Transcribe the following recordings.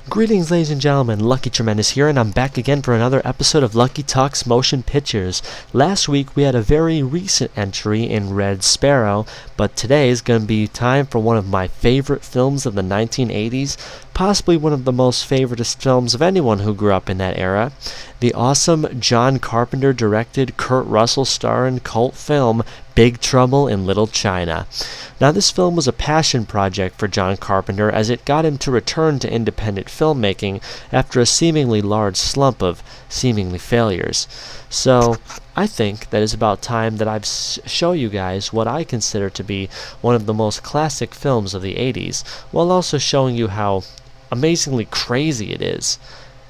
Greetings, ladies and gentlemen. Lucky Tremendous here, and I'm back again for another episode of Lucky Talks Motion Pictures. Last week we had a very recent entry in Red Sparrow, but today is going to be time for one of my favorite films of the 1980s, possibly one of the most favoritist films of anyone who grew up in that era. The awesome John Carpenter directed, Kurt Russell starring cult film Big Trouble in Little China. Now, this film was a passion project for John Carpenter as it got him to return to independent filmmaking after a seemingly large slump of seemingly failures. So, I think that it's about time that I show you guys what I consider to be one of the most classic films of the 80s, while also showing you how amazingly crazy it is.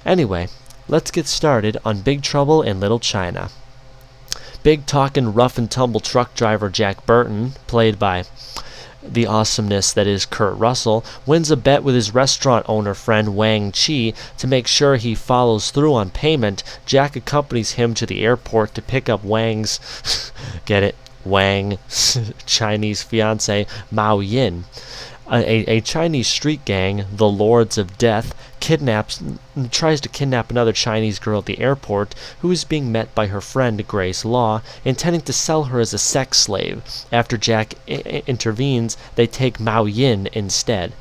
Anyway, let's get started on Big Trouble in Little China. Big talkin' rough and tumble truck driver Jack Burton, played by the awesomeness that is Kurt Russell, wins a bet with his restaurant owner friend Wang Chi to make sure he follows through on payment. Jack accompanies him to the airport to pick up Wang's get it, Wang Chinese fiance Mao Yin. A Chinese street gang, the Lords of Death, tries to kidnap another Chinese girl at the airport, who is being met by her friend Grace Law, intending to sell her as a sex slave. After Jack intervenes, they take Mao Yin instead.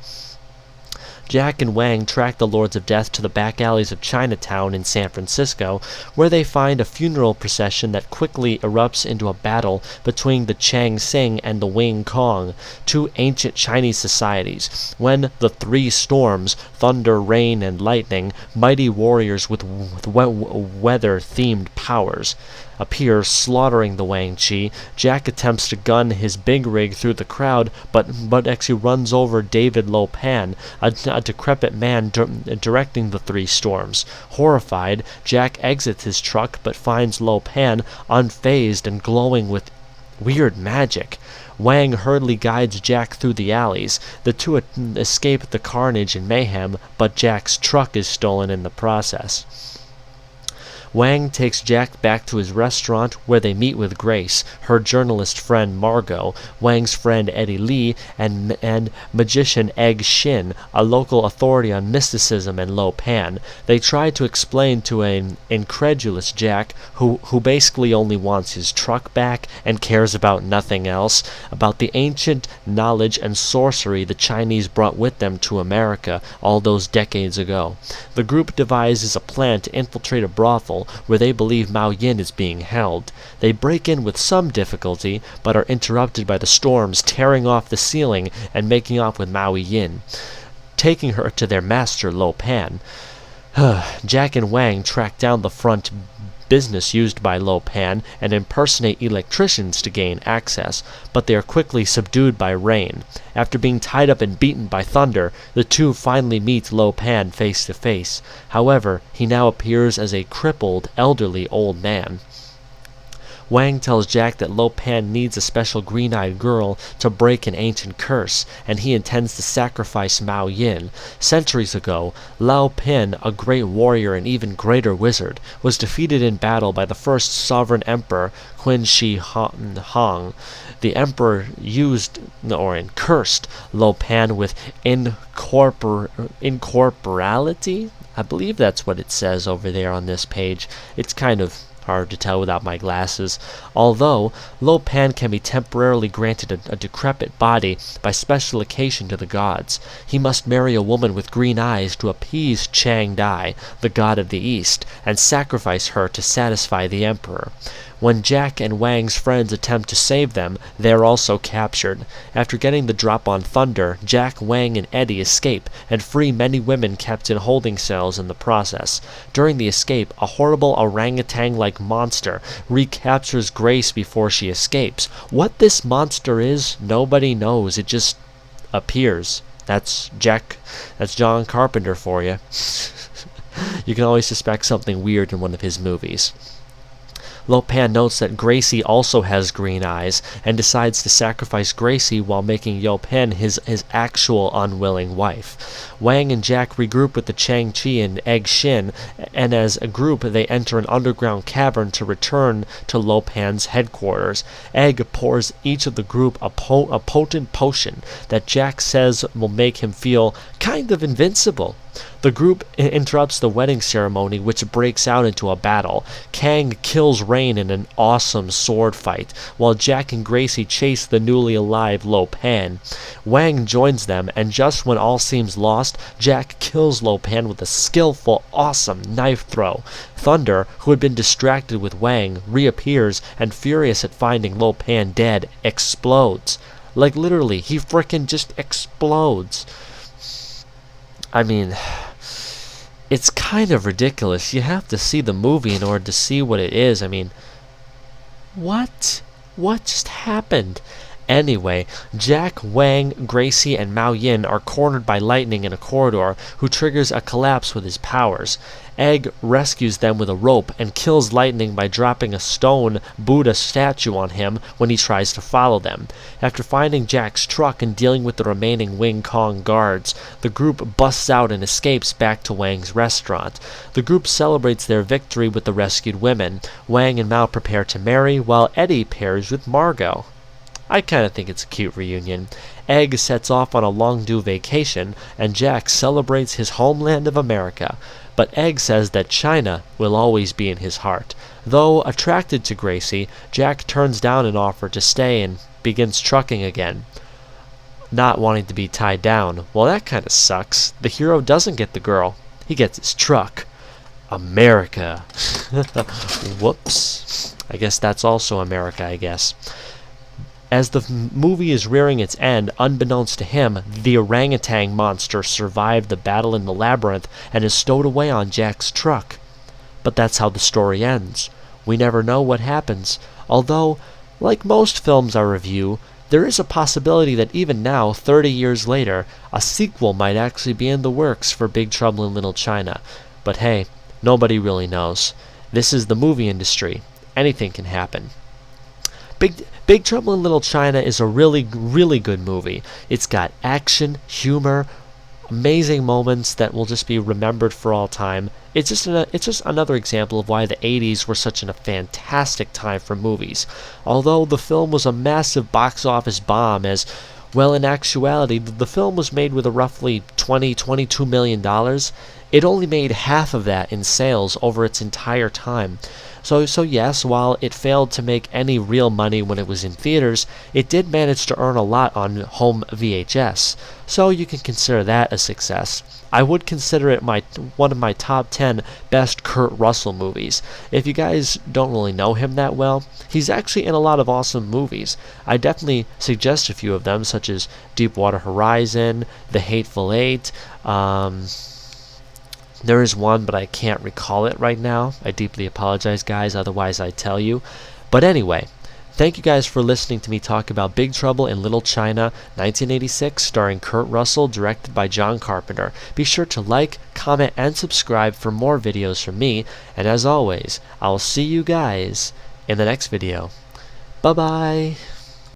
Jack and Wang track the Lords of Death to the back alleys of Chinatown in San Francisco, where they find a funeral procession that quickly erupts into a battle between the Chang Sing and the Wing Kong, two ancient Chinese societies. When the three storms, thunder, rain, and lightning, mighty warriors with weather-themed powers, appear, slaughtering the Wang Chi, Jack attempts to gun his big rig through the crowd, but actually runs over David Lo Pan, a decrepit man directing the three storms. Horrified, Jack exits his truck but finds Lo Pan unfazed and glowing with weird magic. Wang hurriedly guides Jack through the alleys. The two escape the carnage and mayhem, but Jack's truck is stolen in the process. Wang takes Jack back to his restaurant, where they meet with Grace, her journalist friend Margot, Wang's friend Eddie Lee, and magician Egg Shin, a local authority on mysticism and Lo Pan. They try to explain to an incredulous Jack, who basically only wants his truck back and cares about nothing else, about the ancient knowledge and sorcery the Chinese brought with them to America all those decades ago. The group devises a plan to infiltrate a brothel where they believe Mao Yin is being held. They break in with some difficulty, but are interrupted by the storms tearing off the ceiling and making off with Mao Yin, taking her to their master Lo Pan. Jack and Wang track down the front business used by Lo Pan and impersonate electricians to gain access, but they are quickly subdued by rain. After being tied up and beaten by thunder, the two finally meet Lo Pan face to face. However, he now appears as a crippled, elderly old man. Wang tells Jack that Lo Pan needs a special green-eyed girl to break an ancient curse, and he intends to sacrifice Mao Yin. Centuries ago, Lao Pin, a great warrior and even greater wizard, was defeated in battle by the first sovereign emperor, Qin Shi Huang. The emperor cursed Lo Pan with incorporality? I believe that's what it says over there on this page. It's kind of hard to tell without my glasses. Although Lo Pan can be temporarily granted a decrepit body by special occasion to the gods, he must marry a woman with green eyes to appease Chang Dai, the god of the east, and sacrifice her to satisfy the emperor. When Jack and Wang's friends attempt to save them, they are also captured. After getting the drop on Thunder, Jack, Wang, and Eddie escape and free many women kept in holding cells in the process. During the escape, a horrible orangutan-like monster recaptures Grace before she escapes. What this monster is, nobody knows. It just appears. That's John Carpenter for you. You can always suspect something weird in one of his movies. Lo Pan notes that Gracie also has green eyes and decides to sacrifice Gracie while making Yo Pen his actual unwilling wife. Wang and Jack regroup with the Chang Chi and Egg Shin, and as a group they enter an underground cavern to return to Lo Pan's headquarters. Egg pours each of the group a potent potion that Jack says will make him feel kind of invincible. The group interrupts the wedding ceremony, which breaks out into a battle. Kang kills Rain in an awesome sword fight, while Jack and Gracie chase the newly alive Lo Pan. Wang joins them, and just when all seems lost, Jack kills Lo Pan with a skillful, awesome knife throw. Thunder, who had been distracted with Wang, reappears and, furious at finding Lo Pan dead, explodes. Like literally, he frickin' just explodes. I mean, it's kind of ridiculous. You have to see the movie in order to see what it is. I mean, what? What just happened? Anyway, Jack, Wang, Gracie, and Mao Yin are cornered by lightning in a corridor, who triggers a collapse with his powers. Egg rescues them with a rope and kills Lightning by dropping a stone Buddha statue on him when he tries to follow them. After finding Jack's truck and dealing with the remaining Wing Kong guards, the group busts out and escapes back to Wang's restaurant. The group celebrates their victory with the rescued women. Wang and Mao prepare to marry, while Eddie pairs with Margot. I kinda think it's a cute reunion. Egg sets off on a long-due vacation, and Jack celebrates his homeland of America. But Egg says that China will always be in his heart. Though attracted to Gracie, Jack turns down an offer to stay and begins trucking again, not wanting to be tied down. Well, that kinda sucks. The hero doesn't get the girl. He gets his truck. America. Whoops. I guess that's also America, I guess. As the movie is rearing its end, unbeknownst to him, the orangutan monster survived the battle in the labyrinth and is stowed away on Jack's truck. But that's how the story ends. We never know what happens, although, like most films I review, there is a possibility that even now, 30 years later, a sequel might actually be in the works for Big Trouble in Little China. But hey, nobody really knows. This is the movie industry. Anything can happen. Big Trouble in Little China is a really, really good movie. It's got action, humor, amazing moments that will just be remembered for all time. It's just another example of why the 80s were such a fantastic time for movies. Although the film was a massive box office bomb, as well, in actuality, the film was made with a roughly $22 million. It only made half of that in sales over its entire time. So yes, while it failed to make any real money when it was in theaters, it did manage to earn a lot on home VHS. So you can consider that a success. I would consider it one of my top 10 best Kurt Russell movies. If you guys don't really know him that well, he's actually in a lot of awesome movies. I definitely suggest a few of them, such as Deepwater Horizon, The Hateful Eight. There is one, but I can't recall it right now. I deeply apologize, guys, otherwise I'd tell you. But anyway, thank you guys for listening to me talk about Big Trouble in Little China, 1986, starring Kurt Russell, directed by John Carpenter. Be sure to like, comment, and subscribe for more videos from me, and as always, I'll see you guys in the next video. Bye-bye!